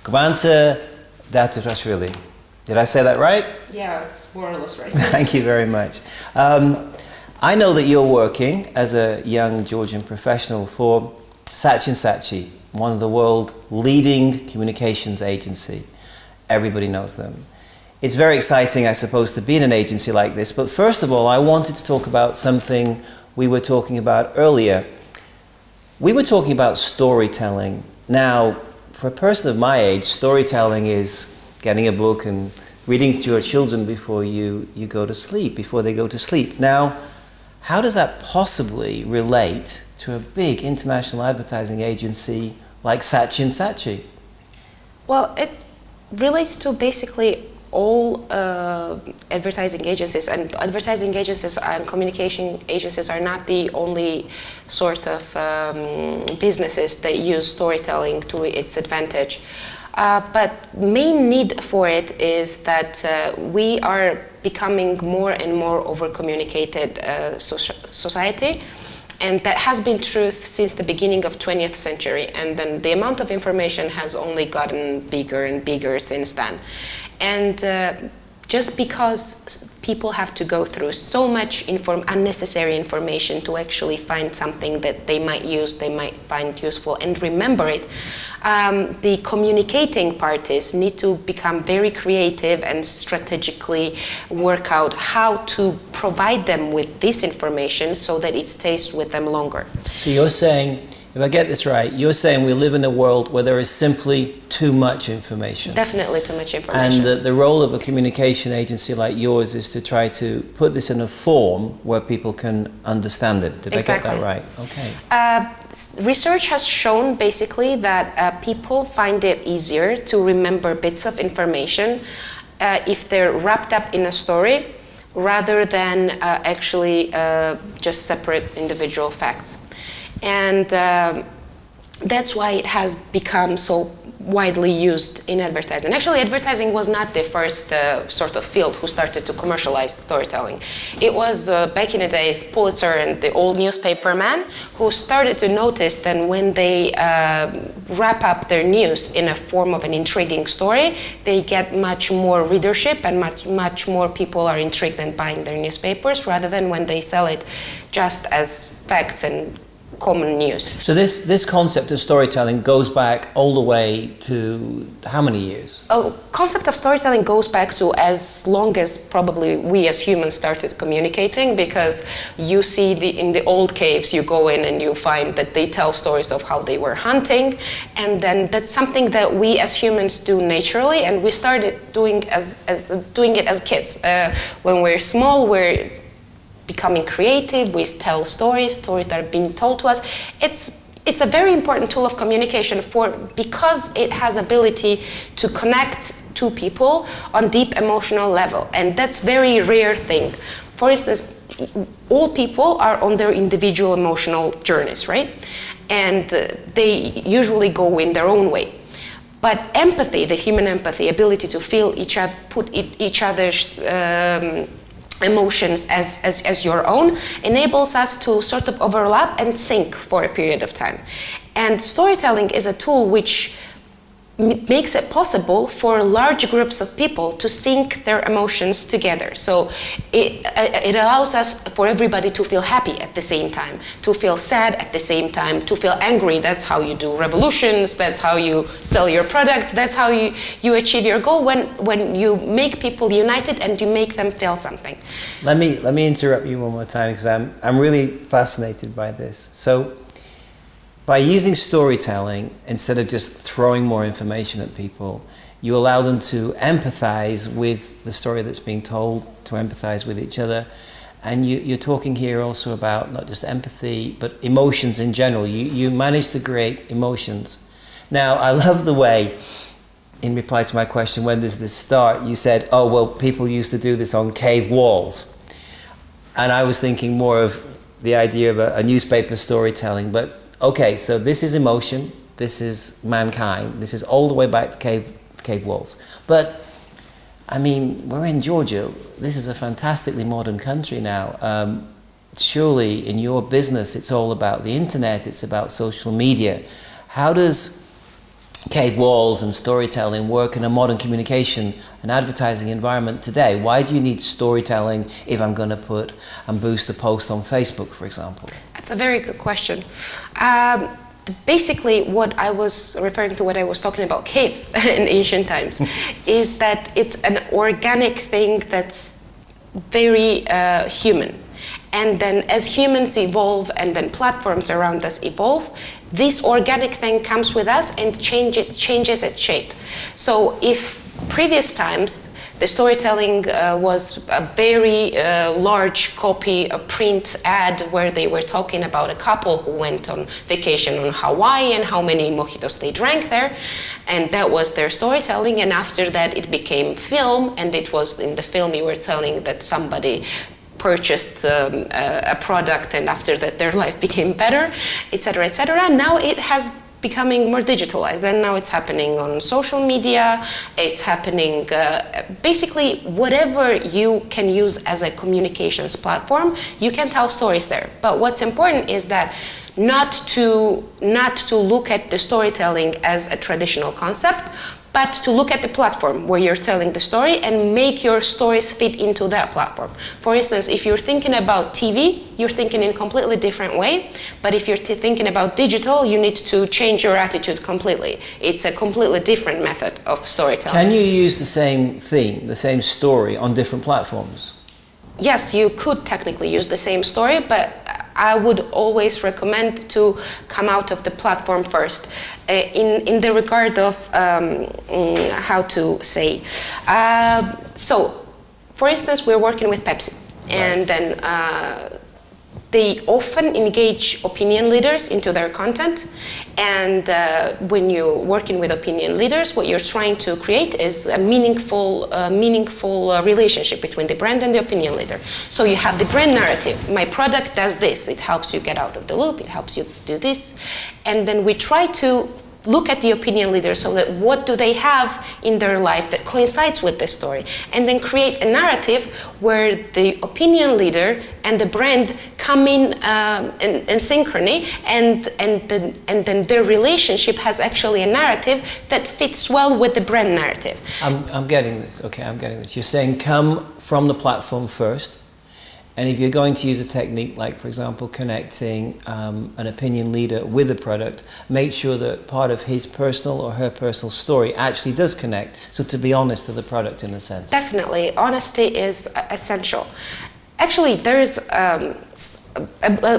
Gvanta Daturashvili. Did I say that right? Yeah, it's more or less right. Thank you very much. I know that you're working as a young Georgian professional for Saatchi & Saatchi, one of the world's leading communications agency. Everybody knows them. It's very exciting, I suppose, to be in an agency like this, but first of all, I wanted to talk about something we were talking about earlier. We were talking about storytelling. Now, for a person of my age, storytelling is getting a book and reading to your children before you go to sleep, before they go to sleep. Now, how does that possibly relate to a big international advertising agency like Saatchi & Saatchi? Well, it relates to basically all advertising agencies, and advertising agencies and communication agencies are not the only sort of businesses that use storytelling to its advantage. But main need for it is that we are becoming more and more over-communicated society, and that has been true since the beginning of 20th century, and then the amount of information has only gotten bigger and bigger since then. And just because people have to go through so much unnecessary information to actually find something that they might use, they might find useful and remember it, the communicating parties need to become very creative and strategically work out how to provide them with this information so that it stays with them longer. So you're saying, if I get this right, you're saying we live in a world where there is simply too much information. Definitely too much information. And the role of a communication agency like yours is to try to put this in a form where people can understand it. Did Exactly. I get that right? Okay. Research has shown basically that people find it easier to remember bits of information if they're wrapped up in a story rather than actually just separate individual facts. And that's why it has become so widely used in advertising. Actually, advertising was not the first sort of field who started to commercialize storytelling. It was back in the days Pulitzer and the old newspaperman who started to notice that when they wrap up their news in a form of an intriguing story, they get much more readership and much more people are intrigued and buying their newspapers rather than when they sell it just as facts and common news. So this concept of storytelling goes back all the way to how many years? Oh, concept of storytelling goes back to as long as probably we as humans started communicating, because you see in the old caves, you go in and you find that they tell stories of how they were hunting, and then that's something that we as humans do naturally, and we started doing it as kids. When we're small, we're becoming creative, we tell stories that are being told to us. It's a very important tool of communication because it has ability to connect two people on deep emotional level, and that's very rare thing. For instance, all people are on their individual emotional journeys, right? And they usually go in their own way. But empathy, the human empathy, ability to feel put each other's emotions as your own, enables us to sort of overlap and sync for a period of time. And storytelling is a tool which makes it possible for large groups of people to sync their emotions together. So it allows us for everybody to feel happy at the same time, to feel sad at the same time, to feel angry. That's how you do revolutions, that's how you sell your products, that's how you achieve your goal, when you make people united and you make them feel something. Let me interrupt you one more time, because I'm really fascinated by this. So by using storytelling, instead of just throwing more information at people, you allow them to empathize with the story that's being told, to empathize with each other. And you're talking here also about not just empathy, but emotions in general. You manage to create emotions. Now, I love the way, in reply to my question, when does this start, you said, oh, well, people used to do this on cave walls. And I was thinking more of the idea of a newspaper storytelling, but okay, so this is emotion, this is mankind, this is all the way back to cave walls. But, I mean, we're in Georgia. This is a fantastically modern country now. Surely, in your business, it's all about the internet, it's about social media. How does cave walls and storytelling work in a modern communication and advertising environment today? Why do you need storytelling if I'm going to put and boost a post on Facebook, for example? That's a very good question. Basically, what I was referring to, what I was talking about caves in ancient times, is that it's an organic thing that's very human. And then as humans evolve and then platforms around us evolve, this organic thing comes with us and changes its shape. So if previous times the storytelling was a very large copy, a print ad where they were talking about a couple who went on vacation on Hawaii and how many mojitos they drank there, and that was their storytelling. And after that it became film, and it was in the film you were telling that somebody purchased a product and after that their life became better, etc., etc. Now it has becoming more digitalized, and now it's happening on social media, it's happening basically whatever you can use as a communications platform, you can tell stories there. But what's important is that not to look at the storytelling as a traditional concept, but to look at the platform where you're telling the story and make your stories fit into that platform. For instance, if you're thinking about TV, you're thinking in a completely different way, but if you're thinking about digital, you need to change your attitude completely. It's a completely different method of storytelling. Can you use the same theme, the same story on different platforms? Yes, you could technically use the same story, but I would always recommend to come out of the platform first. In the regard of how to say, so for instance, we're working with Pepsi, and then they often engage opinion leaders into their content, and when you're working with opinion leaders, what you're trying to create is a meaningful relationship between the brand and the opinion leader. So you have the brand narrative. My product does this. It helps you get out of the loop. It helps you do this. And then we try to look at the opinion leader, so that what do they have in their life that coincides with this story, and then create a narrative where the opinion leader and the brand come in synchrony, and then their relationship has actually a narrative that fits well with the brand narrative. I'm getting this. Okay, I'm getting this. You're saying come from the platform first. And if you're going to use a technique like, for example, connecting an opinion leader with a product, make sure that part of his personal or her personal story actually does connect. So to be honest to the product in a sense. Definitely. Honesty is essential. Actually, there's a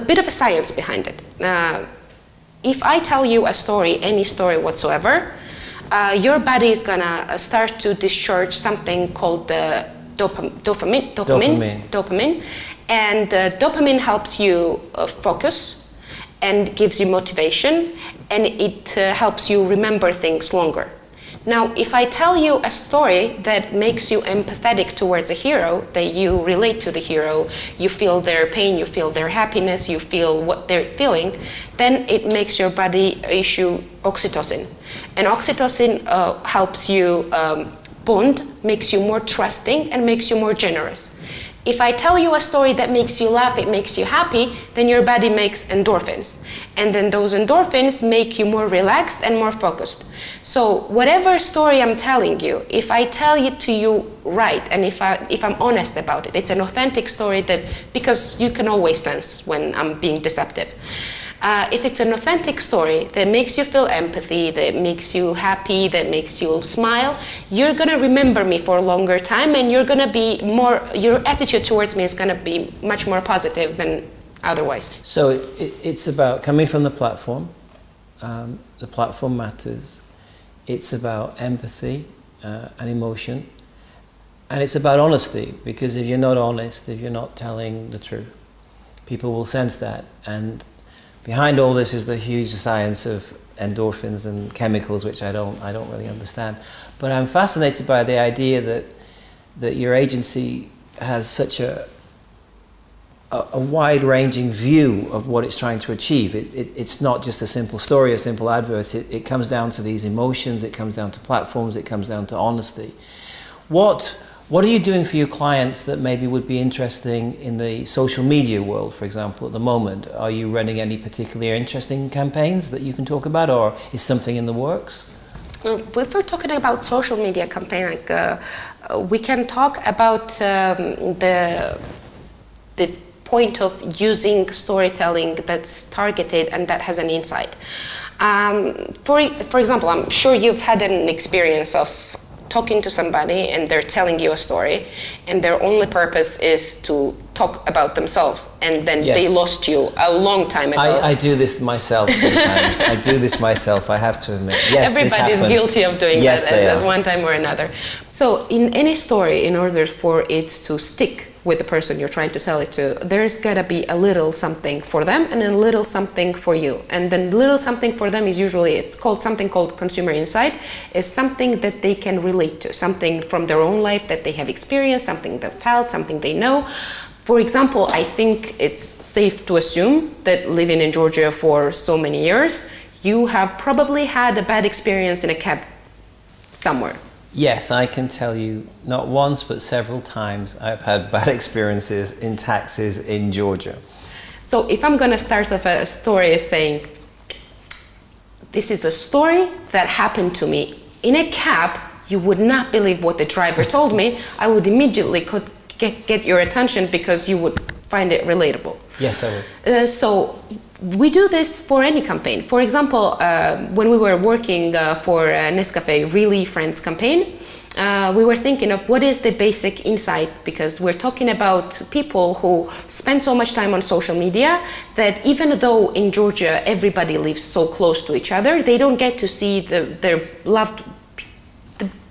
bit of a science behind it. If I tell you a story, any story whatsoever, your body is going to start to discharge something called dopamine, and dopamine helps you focus and gives you motivation, and it helps you remember things longer. Now, if I tell you a story that makes you empathetic towards a hero, that you relate to the hero, you feel their pain, you feel their happiness, you feel what they're feeling, then it makes your body issue oxytocin. And oxytocin helps you bond, makes you more trusting, and makes you more generous. If I tell you a story that makes you laugh, it makes you happy, then your body makes endorphins. And then those endorphins make you more relaxed and more focused. So whatever story I'm telling you, if I tell it to you right, and if I'm honest about it, it's an authentic story, that because you can always sense when I'm being deceptive. If it's an authentic story that makes you feel empathy, that makes you happy, that makes you smile, you're gonna remember me for a longer time, and you're gonna be more, your attitude towards me is gonna be much more positive than otherwise. So it's about coming from the platform. The platform matters. It's about empathy and emotion. And it's about honesty, because if you're not honest, if you're not telling the truth, people will sense that. And behind all this is the huge science of endorphins and chemicals, which I don't really understand. But I'm fascinated by the idea that your agency has such a wide-ranging view of what it's trying to achieve. It's not just a simple story, a simple advert. It comes down to these emotions, it comes down to platforms, it comes down to honesty. What are you doing for your clients that maybe would be interesting in the social media world, for example, at the moment? Are you running any particularly interesting campaigns that you can talk about, or is something in the works? If we're talking about social media campaign, we can talk about the point of using storytelling that's targeted and that has an insight. For example, I'm sure you've had an experience of talking to somebody and they're telling you a story and their only purpose is to talk about themselves, and then Yes. they lost you a long time ago. I do this myself sometimes. I do this myself, I have to admit. Yes, this Everybody's happens. guilty of doing Yes, that they at are. one time or another. So in any story, in order for it to stick with the person you're trying to tell it to, there's gotta be a little something for them and a little something for you. And then little something for them is usually, it's called something called consumer insight, is something that they can relate to, something from their own life that they have experienced, something they felt, something they know. For example, I think it's safe to assume that living in Georgia for so many years, you have probably had a bad experience in a cab somewhere. Yes, I can tell you not once but several times I've had bad experiences in taxis in Georgia. So if I'm gonna start off a story saying, this is a story that happened to me in a cab, you would not believe what the driver told me, I would immediately could get your attention because you would find it relatable. Yes, I would. So we do this for any campaign. For example, when we were working for Nescafe Really Friends campaign, we were thinking of what is the basic insight, because we're talking about people who spend so much time on social media that even though in Georgia everybody lives so close to each other, they don't get to see their loved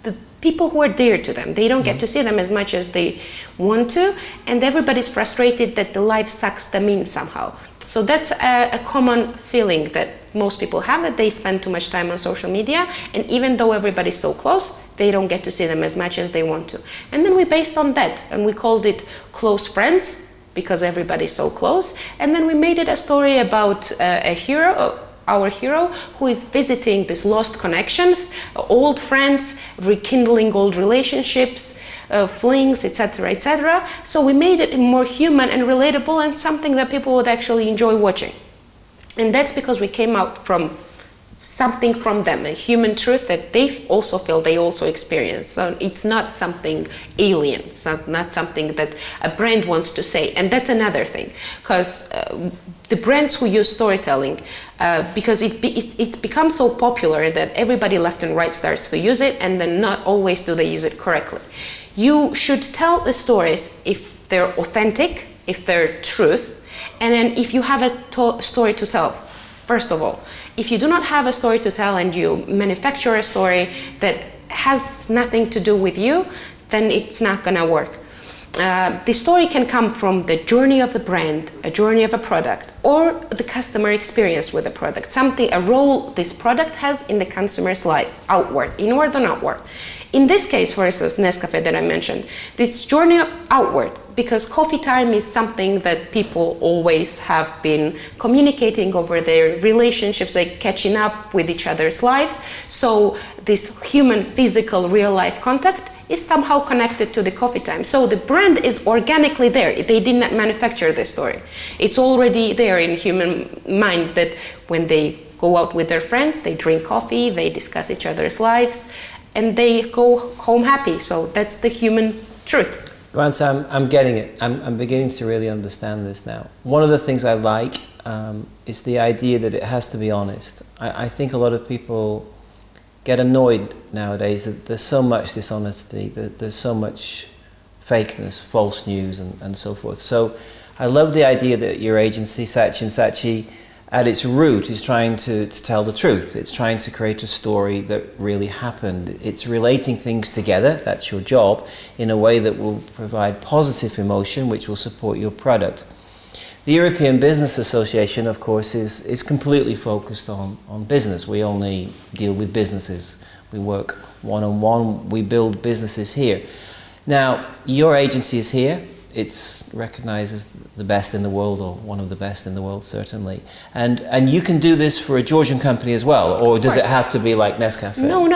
the people who are dear to them. They don't get to see them as much as they want to, and everybody's frustrated that the life sucks them in somehow. So that's a common feeling that most people have, that they spend too much time on social media, and even though everybody's so close, they don't get to see them as much as they want to. And then we based on that, and we called it Close Friends, because everybody's so close. And then we made it a story about a hero, our hero, who is visiting these lost connections, old friends, rekindling old relationships, flings, etc., etc. So we made it more human and relatable, and something that people would actually enjoy watching. And that's because we came out from something from them, a human truth that they also feel, they also experience. So it's not something alien, it's not something that a brand wants to say. And that's another thing, because the brands who use storytelling, because it's become so popular that everybody left and right starts to use it, and then not always do they use it correctly. You should tell the stories if they're authentic, if they're truth, and then if you have a story to tell, first of all. If you do not have a story to tell and you manufacture a story that has nothing to do with you, then it's not gonna work. The story can come from the journey of the brand, a journey of a product, or the customer experience with the product, a role this product has in the consumer's life, outward, inward and outward. In this case, for instance, Nescafe that I mentioned, this journey of outward, because coffee time is something that people always have been communicating over their relationships, like catching up with each other's lives. So this human, physical, real life contact is somehow connected to the coffee time. So the brand is organically there. They did not manufacture the story. It's already there in human mind that when they go out with their friends, they drink coffee, they discuss each other's lives, and they go home happy. So that's the human truth. Grant, I'm getting it. I'm beginning to really understand this now. One of the things I like is the idea that it has to be honest. I think a lot of people get annoyed nowadays that there's so much dishonesty, that there's so much fakeness, false news, and so forth. So I love the idea that your agency, Saatchi & Saatchi, at its root is trying to tell the truth. It's trying to create a story that really happened. It's relating things together, that's your job, in a way that will provide positive emotion, which will support your product. The European Business Association, of course, is completely focused on business. We only deal with businesses. We work one-on-one, we build businesses here. Now, your agency is here. It's recognized as the best in the world, or one of the best in the world, certainly. And you can do this for a Georgian company as well, or does it have to be like Nescafe? No,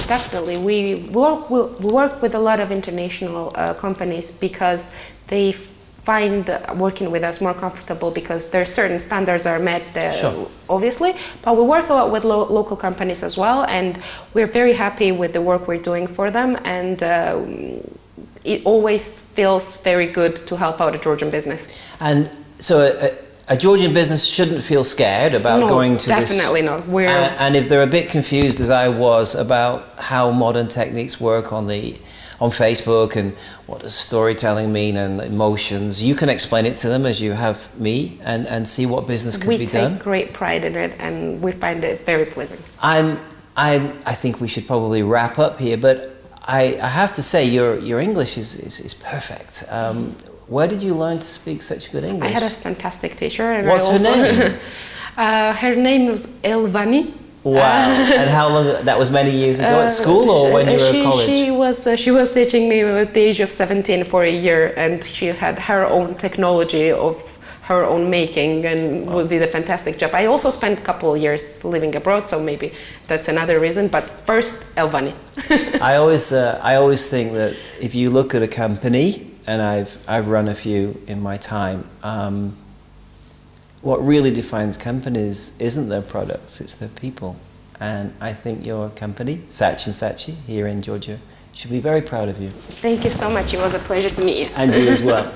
definitely. We work with a lot of international companies because they find working with us more comfortable because there are certain standards are met, Sure. obviously, but we work a lot with local companies as well, and we're very happy with the work we're doing for them, and it always feels very good to help out a Georgian business. And so a Georgian business shouldn't feel scared about going to this. Definitely not. And if they're a bit confused, as I was, about how modern techniques work on Facebook and what does storytelling mean and emotions, you can explain it to them as you have me, and see what business could be done. We take great pride in it, and we find it very pleasant. I think we should probably wrap up here, but I have to say your English is perfect. Where did you learn to speak such good English? I had a fantastic teacher. And What's her name? Her name was Elvani. Wow! And how long? That was many years ago at school, or when you were at college? She was teaching me at the age of 17 for a year, and she had her own technology of her own making, and did a fantastic job. I also spent a couple of years living abroad, so maybe that's another reason. But first, Elvani. I always think that if you look at a company, and I've run a few in my time. What really defines companies isn't their products, it's their people. And I think your company, Saatchi & Saatchi, here in Georgia, should be very proud of you. Thank you so much. It was a pleasure to meet you. And you as well.